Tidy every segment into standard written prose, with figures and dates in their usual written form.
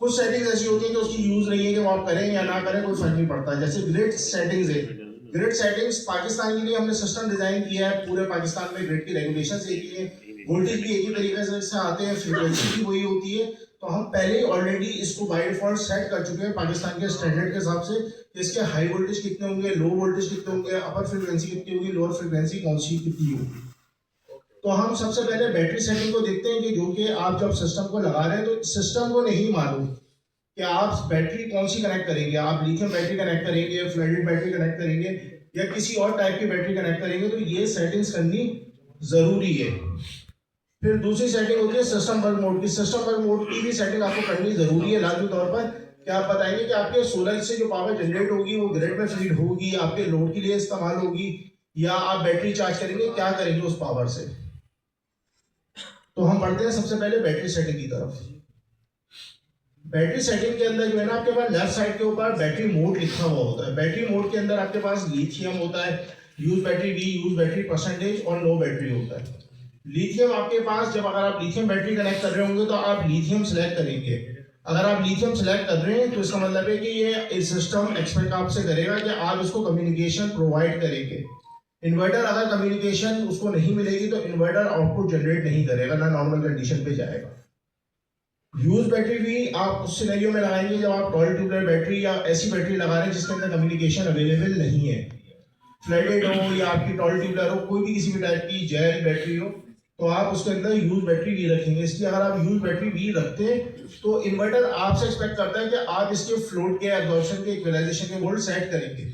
कुछ सेटिंग्स ऐसी होती है कि उसकी यूज नहीं है कि वो आप करें या ना करें कोई फर्क नहीं पड़ता। जैसे ग्रिड सेटिंग्स है, ग्रिड सेटिंग्स पाकिस्तान के लिए हमने सिस्टम डिजाइन किया है, पूरे पाकिस्तान में ग्रिड की रेगुलेशंस एक ही है, वोल्टेज भी एक ही तरीके से आते हैं, फ्रीक्वेंसी भी वही होती है। तो हम पहले ही ऑलरेडी इसको बाय डिफॉल्ट सेट कर चुके हैं पाकिस्तान के स्टैंडर्ड के हिसाब से कि इसके हाई वोल्टेज कितने होंगे, लो वोल्टेज कितने होंगे, अपर फ्रीक्वेंसी कितनी होगी, लोअर फ्रीक्वेंसी कौन सी कितनी होगी। तो हम सबसे पहले बैटरी सेटिंग को देखते हैं कि जो कि आप जब सिस्टम को लगा रहे हैं तो सिस्टम को नहीं मालूम कि आप बैटरी कौन सी कनेक्ट करेंगे, आप लिथियम बैटरी कनेक्ट करेंगे, फ्लडेड बैटरी कनेक्ट करेंगे या किसी और टाइप की बैटरी कनेक्ट करेंगे, तो ये सेटिंग्स करनी जरूरी है। फिर दूसरी सेटिंग होती है सिस्टम वर्क मोड की। सिस्टम वर्क मोड की भी सेटिंग आपको करनी जरूरी है लाजमी तौर पर। कि आप बताएंगे कि आपके सोलर से जो पावर जनरेट होगी वो ग्रिड में फीड होगी, आपके लोड के लिए इस्तेमाल होगी, या आप बैटरी चार्ज करेंगे, क्या करेंगे उस पावर से। तो हम बढ़ते हैं सबसे पहले बैटरी सेटिंग की तरफ। बैटरी सेटिंग के अंदर जो है ना, आपके पास लेफ्ट साइड के ऊपर बैटरी मोड लिखा हुआ होता है। बैटरी मोड के अंदर आपके पास लिथियम होता है, use battery, we use battery, percentage और नो बैटरी होता है। लिथियम आपके पास, जब अगर आप लिथियम बैटरी कनेक्ट कर रहे होंगे तो आप लिथियम सिलेक्ट करेंगे। अगर आप लिथियम सिलेक्ट कर रहे हैं तो इसका मतलब है कि ये सिस्टम एक्सपेक्ट आपसे करेगा कि आप इसको कम्युनिकेशन प्रोवाइड करेंगे। इन्वर्टर अगर कम्युनिकेशन उसको नहीं मिलेगी तो इन्वर्टर आउटपुट जनरेट नहीं करेगा, ना नॉर्मल कंडीशन पे जाएगा। यूज बैटरी भी आप उस सिनेरियो में लगाएंगे जब आप 12 ट्यूबलर बैटरी या ऐसी बैटरी लगा रहे हैं जिसके अंदर कम्युनिकेशन अवेलेबल नहीं है। फ्लडेड हो या आपकी 12 ट्यूबलर हो, कोई भी किसी भी टाइप की जेल बैटरी हो, तो आप उसके अंदर यूज बैटरी वी रखेंगे। इसलिए अगर आप यूज बैटरी वी रखते हैं तो इन्वर्टर आपसे एक्सपेक्ट करता है कि आप इसके फ्लोट के, एब्जॉर्प्शन के, इक्वलाइजेशन के वोल्ट सेट करेंगे।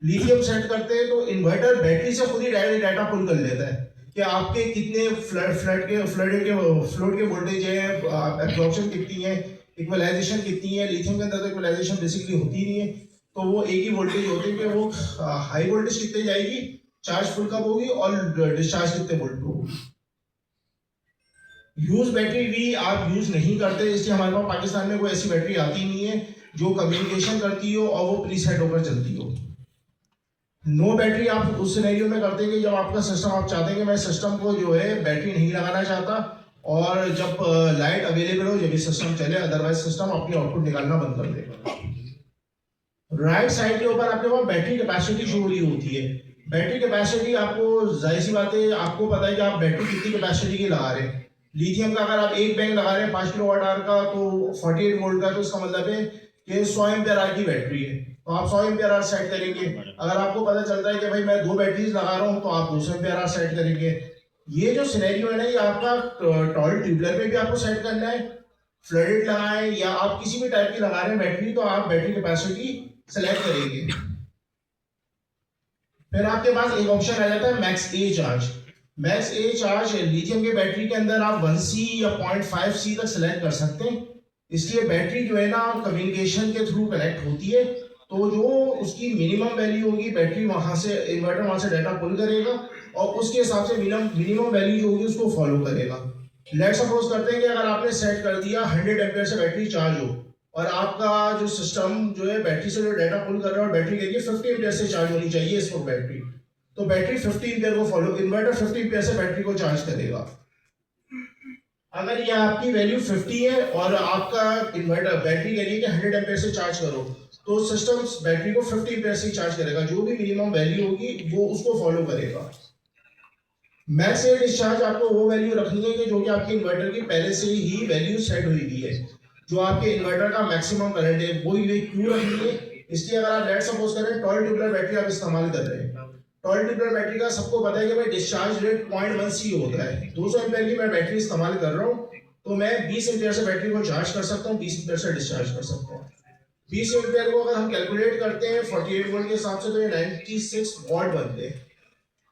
लिथियम सेट करते हैं तो इन्वर्टर बैटरी से खुद ही डायरेक्ट डाटा पुल कर लेता है कि आपके कितने फ्लोट के वोल्टेज है, एब्जॉर्प्शन कितनी है, इक्वलाइजेशन कितनी है। लिथियम के अंदर तो इक्वलाइजेशन बेसिकली होती नहीं है, तो वो एक ही वोल्टेज होती है कि वो हाई वोल्टेज कितने जाएगी, चार्ज फुल कब होगी और डिस्चार्ज कितने वोल्ट पे होगी। यूज बैटरी भी आप यूज नहीं करते, इसलिए हमारे पास पाकिस्तान में कोई ऐसी बैटरी आती नहीं है जो कम्युनिकेशन करती हो और वो प्रीसेट होकर चलती हो। नो बैटरी आप उस सिनेरियो में करते हैं कि जब आपका सिस्टम, आप चाहते हैं कि मैं सिस्टम को जो है बैटरी नहीं लगाना चाहता, और जब लाइट अवेलेबल हो जब ये सिस्टम चले, अदरवाइज सिस्टम अपनी आउटपुट निकालना बंद कर देगा। राइट साइड के ऊपर आपके पास बैटरी कैपेसिटी शो हो रही होती है। बैटरी कैपेसिटी आपको, जाहिर सी बात है, आपको पता है कि आप बैटरी कितनी कैपेसिटी की लगा रहे हैं। लिथियम का अगर आप एक बैंक लगा रहे हैं 5 किलो वाट आवर का तो 48 वोल्ट का, तो इसका मतलब है कि 100 एम्पियर आवर की बैटरी है, तो आप 100 एम्पियर आवर सेट करेंगे। अगर आपको पता चलता है कि भाई मैं 2 बैटरीज लगा रहा हूँ तो आप 200 एम्पियर आवर सेट करेंगे। ये जो सिनेरियो है ना, ये आपका टॉल ट्यूबलर में भी आपको सेट करना है, फ्लडेड लगाएं या आप किसी भी टाइप की लगा रहे हैं बैटरी, तो आप बैटरी कैपेसिटी सेलेक्ट करेंगे। फिर आपके पास एक ऑप्शन आ जाता है मैक्स ए चार्ज। मैक्स ए चार्ज लिथियम के बैटरी के अंदर आप 1C या 0.5C तक सेलेक्ट कर सकते हैं। इसलिए बैटरी जो है ना कम्युनिकेशन के थ्रू कनेक्ट होती है, तो जो उसकी मिनिमम वैल्यू होगी बैटरी वहां से, इन्वर्टर वहां से डाटा पुल करेगा और उसके हिसाब से मिनिमम वैल्यू जो होगी उसको फॉलो करेगा। लेट सपोज करते हैं कि अगर आपने सेट कर दिया 100 एम्पियर से बैटरी चार्ज हो और आपका जो सिस्टम जो है बैटरी से जो डाटा पुल कर रहा है और बैटरी कह रही है 50 एम्पियर से चार्ज होनी चाहिए इसको बैटरी, तो बैटरी 50 एम्पियर को फॉलो, इन्वर्टर 50 एम्पियर से बैटरी को चार्ज करेगा। अगर ये आपकी वैल्यू 50 है और आपका इन्वर्टर बैटरी कह रही है कि 100 एम्पियर से चार्ज करो, तो सिस्टम बैटरी को 50 एम्पियर से चार्ज करेगा, जो भी मिनिमम वैल्यू होगी वो उसको फॉलो करेगा। मैक्स ए डिस्चार्ज आपको वो वैल्यू रखनी है कि जो कि आपके इन्वर्टर की पहले से ही वैल्यू सेट हुई हुई है, जो आपके इन्वर्टर का मैक्सिमम करंट है वो ये क्यों रखनी है। इसलिए अगर आप लेट सपोज करें 12 ट्यूबलर बैटरी आप इस्तेमाल कर रहे हैं, 12 ट्यूबलर बैटरी का सबको पता है कि भाई डिस्चार्ज रेट 0.1C होता है। 200 एम्पियर की मैं बैटरी इस्तेमाल कर रहा हूँ तो मैं 20 एम्पियर से बैटरी को चार्ज कर सकता हूँ, 20 एम्पियर से डिस्चार्ज कर सकता हूँ। 20 एम्पियर को अगर हम कैलकुलेट करते हैं 48 वोल्ट के हिसाब से तो ये 96 वॉट बनते हैं,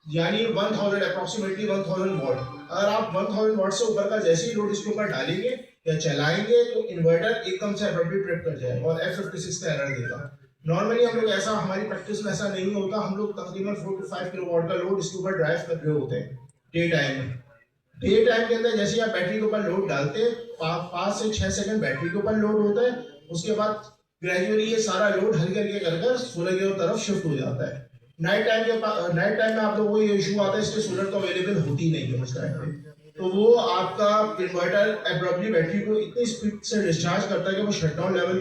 यानी 1000 अप्रोक्सीमेटली 1000 वॉट। अगर आप 1000 वॉट से ऊपर का जैसे ही लोड इसके ऊपर डालेंगे या चलाएंगे तो इन्वर्टर एकदम से एब्रप्टली ट्रिप कर जाएगा और F56 का एरर देगा। नॉर्मली हम लोग ऐसा, हमारी प्रैक्टिस में ऐसा नहीं होता, हम लोग तकरीबन 4 to 5 किलो वॉट का लोड इसके ऊपर ड्राइव कर रहे होते हैं डे टाइम में। डे टाइम के अंदर जैसे आप बैटरी के ऊपर लोड डालते हैं 5 से 6 सेकंड बैटरी के ऊपर लोड होता है, उसके बाद ग्रेजुअली ये सारा लोड हल्के हल्के कर सोलर की तरफ शिफ्ट हो जाता है। नाइट टाइम में आप लोगों को ये इशू आता है, इसके सोलर तो अवेलेबल होती नहीं है उस टाइम पे। तो वो आपका इन्वर्टर एब्रप्टली बैटरी को इतनी स्पीड से डिस्चार्ज करता है कि वो शटडाउन लेवल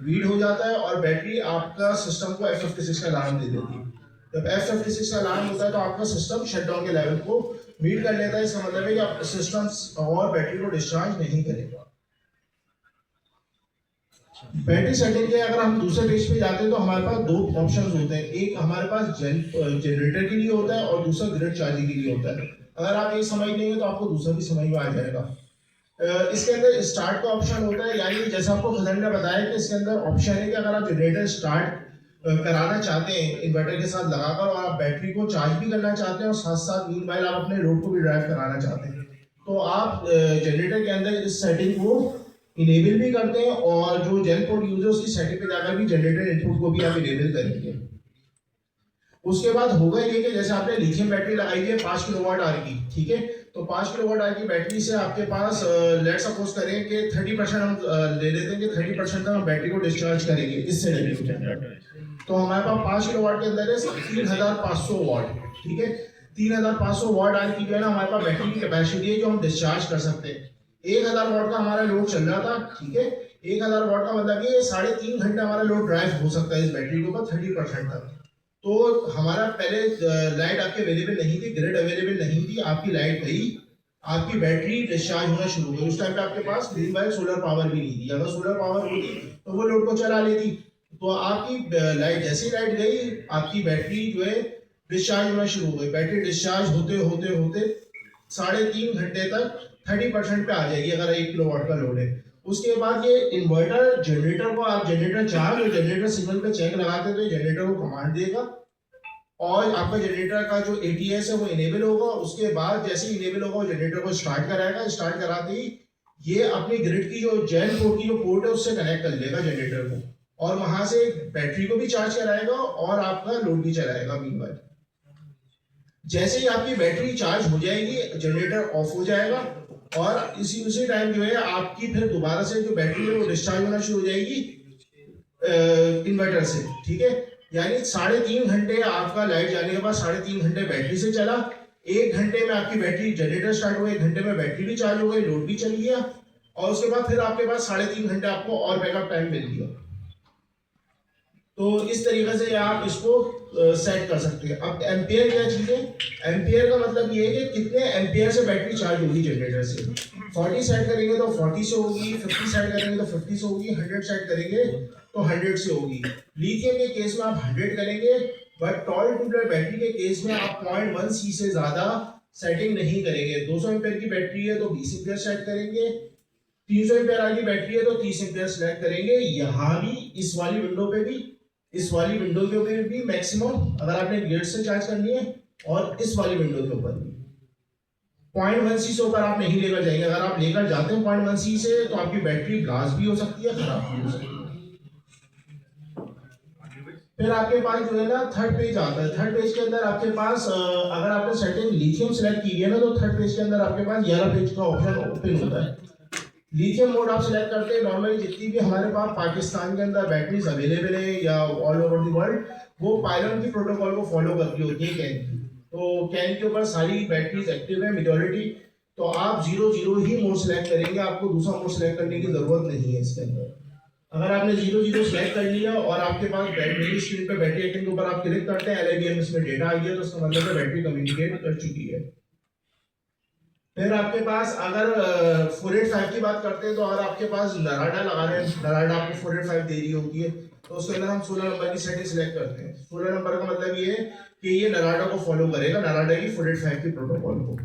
रीड हो जाता है और बैटरी आपका सिस्टम को F56 का अलार्म दे देती है। जब F56 का अलार्म होता है तो आपका सिस्टम शटडाउन के लेवल को मीट कर लेता है। इसका मतलब है कि आप सिस्टम और बैटरी को डिस्चार्ज नहीं करेगा। बैटरी सेटिंग के अगर हम दूसरे पेज पे जाते हैं तो हमारे पास दो ऑप्शंस होते हैं। एक हमारे पास जनरेटर के लिए होता है और दूसरा ग्रिड चार्जिंग के लिए होता है। अगर आप ये समझ लेंगे तो आपको दूसरा भी समझ में आ जाएगा। इसके अंदर स्टार्ट का ऑप्शन होता है, यानी जैसा आपको खजन ने बताया कि इसके अंदर ऑप्शन है कि अगर आप जनरेटर स्टार्ट कराना चाहते हैं इन्वर्टर के साथ लगाकर और आप बैटरी को चार्ज भी करना चाहते हैं और साथ साथ मीनवाइल आप अपने लोड को भी ड्राइव कराना चाहते हैं, तो आप जनरेटर के अंदर इस सेटिंग को इनेबल भी करते हैं और जो जेन पोर्ट यूजर उसकी सेटिंग पे जाकर भी जनरेटर इनपुट को भी आप इनेबल करेंगे। उसके बाद होगा ये कि जैसे आपने लिथियम बैटरी लगाई है 5 किलोवाट आवर की, ठीक है, तो 5 किलोवाट आवर की बैटरी से आपके पास लेट सपोज करें कि 30% हम ले लेते हैं कि 30% तक हम बैटरी को डिस्चार्ज करेंगे इससे नेगेटिव। तो हमारे पास 5 किलोवाट के अंदर है 3500 वाट, ठीक है, 3500 वाट आवर की जो है ना हमारे पास बैटरी की कैपेसिटी है जो हम डिस्चार्ज कर सकते हैं। 1000 वाट का हमारा लोड चल रहा था, ठीक है, 1000 वाट का मतलब ये 3.5 घंटे हमारा लोड ड्राइव हो सकता है इस बैटरी के ऊपर 30% तक। तो हमारा पहले लाइट आपके अवेलेबल नहीं थी, ग्रिड अवेलेबल नहीं थी, आपकी लाइट गई, आपकी बैटरी डिस्चार्ज होना शुरू हो गई। उस टाइम पे आपके पास ग्रीन सोलर पावर भी नहीं थी। अगर सोलर पावर होती तो वो लोड को चला लेती। तो आपकी लाइट जैसी लाइट गई आपकी बैटरी जो है डिस्चार्ज होना शुरू हो गई। बैटरी डिस्चार्ज होते होते होते 3.5 घंटे तक 30% पे आ जाएगी अगर 1 किलोवाट का लोड है। उसके बाद ये इन्वर्टर जनरेटर को आप जनरेटर चार्ज और जनरेटर सिग्नल पे चेक लगाते हैं तो जनरेटर को कमांड देगा और आपका जनरेटर का जो ATS है वो इनेबल होगा। उसके बाद जैसे ही इनेबल होगा वो जनरेटर को स्टार्ट कराएगा। स्टार्ट कराते ही ये अपनी ग्रिड की जो जेन पोर्ट की जो पोर्ट है उससे कनेक्ट कर लेगा जनरेटर को और वहां से बैटरी को भी चार्ज कराएगा और आपका लोड भी चलाएगा। मीनवाइल जैसे ही आपकी बैटरी चार्ज हो जाएगी जनरेटर ऑफ हो जाएगा और उसी टाइम जो है आपकी फिर दोबारा से जो बैटरी है वो डिस्चार्ज होना शुरू हो जाएगी इन्वर्टर से, ठीक है। यानी 3.5 घंटे आपका लाइट जाने के बाद 3.5 घंटे बैटरी से चला, 1 घंटे में आपकी बैटरी जनरेटर स्टार्ट हो गई, 1 घंटे में बैटरी भी चार्ज हो गई, लोड भी चल गया और उसके बाद फिर आपके पास 3.5 घंटे आपको और बैकअप टाइम मिल गया। तो इस तरीके से आप इसको सेट कर सकते हैं। अब एम्पियर क्या चीज है? एम्पियर का मतलब ये है कि कितने एम्पियर से बैटरी चार्ज होगी जनरेटर से। 40 सेट करेंगे तो 40 से होगी, 50 सेट करेंगे तो 50 से होगी, 100 सेट करेंगे तो 100 से होगी। लिथियम के केस में आप 100 करेंगे, बट टॉल ट्यूबुलर बैटरी के केस में आप 0.1 C से ज्यादा सेटिंग नहीं करेंगे। 200 एम्पियर की बैटरी है तो 20 एम्पियर सेट करेंगे, 300 एम्पियर वाली बैटरी है तो 30 एम्पियर सेलेक्ट करेंगे। यहाँ भी इस वाली विंडो पे भी, इस वाली विंडो के ऊपर भी मैक्सिमम अगर आपने ग्रिड से चार्ज करनी है और इस वाली विंडो के ऊपर भी 0.1 C से ऊपर आप नहीं लेकर जाएंगे। अगर आप लेकर जाते हैं 0.1 C से तो आपकी बैटरी ब्लास्ट भी हो सकती है, खराब भी हो सकती है। फिर आपके पास जो है ना थर्ड पेज आता है। थर्ड पेज के अंदर आपके पास अगर आपने सेटिंग लिथियम सेलेक्ट की है ना तो थर्ड पेज के अंदर आपके पास 11 पेज का ऑप्शन ओपन होता है। लिथियम मोड आप सिलेक्ट करते हैं। नॉर्मली जितनी भी हमारे पास पाकिस्तान के अंदर बैटरीज अवेलेबल है या ऑल ओवर द वर्ल्ड वो पायलॉन की प्रोटोकॉल को फॉलो करती होती है कैन की। तो कैन के ऊपर सारी बैटरीज एक्टिव है मेजॉरिटी। तो आप 0 ही मोड सिलेक्ट करेंगे, आपको दूसरा मोड सिलेक्ट करने की जरूरत नहीं है इसके अंदर। अगर आपने 0 सिलेक्ट कर लिया और आपके पास बैटरी स्क्रीन पर बैटरी आइकन के ऊपर आप क्लिक करते हैं, LIBM इसमें डेटा आ गया तो उसका मतलब है बैटरी कम्युनिकेट कर चुकी है। फिर आपके पास अगर 485 की बात करते हैं तो अगर आपके पास नराडा लगा रहे हैं, नराडा आपको 485 दे रही होती है तो उसके अंदर हम 16 नंबर की सेटिंग सिलेक्ट करते हैं। 16 नंबर का मतलब ये है कि ये नराडा को फॉलो करेगा, नराडा की 485 की प्रोटोकॉल को।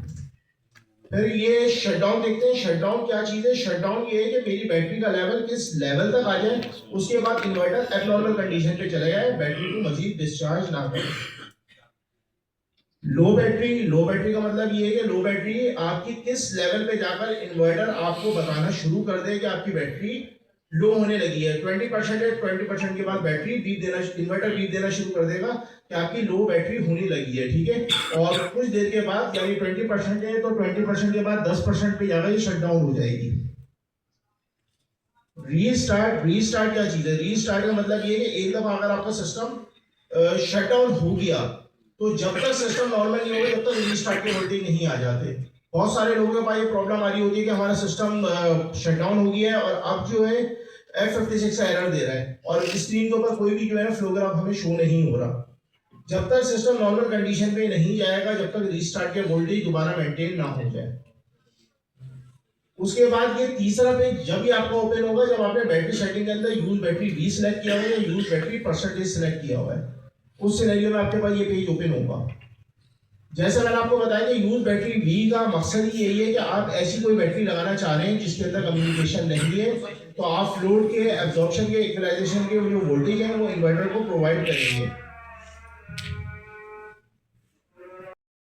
फिर ये शटडाउन देखते हैं। शटडाउन क्या चीज है? शटडाउन ये है कि मेरी बैटरी का लेवल किस लेवल तक आ जाए, उसके बाद इन्वर्टर एबनॉर्मल कंडीशन पे चले जाए, बैटरी को मजीद डिस्चार्ज ना करे। लो बैटरी का मतलब ये है कि लो बैटरी आपकी किस लेवल पे जाकर इन्वर्टर आपको बताना शुरू कर दे कि आपकी बैटरी लो होने लगी है। 20% है, 20% के बाद बैटरी बीप देना, इन्वर्टर बीप देना शुरू कर देगा कि आपकी लो बैटरी होने लगी है, ठीक है। और कुछ देर के बाद यानी 20% है तो 20% के बाद 10% पे जाकर ये शटडाउन हो जाएगी। रीस्टार्ट क्या चीज है? रीस्टार्ट का मतलब ये है कि एक दफा अगर आपका सिस्टम शटडाउन हो गया तो जब तक सिस्टम नॉर्मल नहीं होगा तब तक रीस्टार्ट के वोल्टेज नहीं आ जाते। बहुत सारे लोगों के पास ये प्रॉब्लम आ रही होती है कि हमारा सिस्टम शटडाउन हो गया है और अब जो है F56 का एरर दे रहा है और स्क्रीन के ऊपर कोई भी जो है फ्लो ग्राफ हमें शो नहीं हो रहा। जब तक सिस्टम नॉर्मल कंडीशन पे नहीं जाएगा, जब तक रिस्टार्ट के वोल्टेज दोबारा मेंटेन ना हो जाए। उसके बाद ये तीसरा पेज जब भी आपका ओपन होगा जब आपने बैटरी सेटिंग के अंदर यूज बैटरी वी सिलेक्ट किया हुआ है या यूज बैटरी परसेंटेज सिलेक्ट किया हुआ है, उस सिनेरियो में आपके पास ये पेज ओपन होगा। जैसे मैंने आपको बताया कि यूज बैटरी वी का मकसद ही यही है कि आप ऐसी कोई बैटरी लगाना चाह रहे हैं जिसके अंदर कम्युनिकेशन नहीं है, तो आप लोड के एब्जॉर्प्शन के इक्वलाइजेशन के जो वोल्टेज है वो इन्वर्टर को प्रोवाइड करेंगे।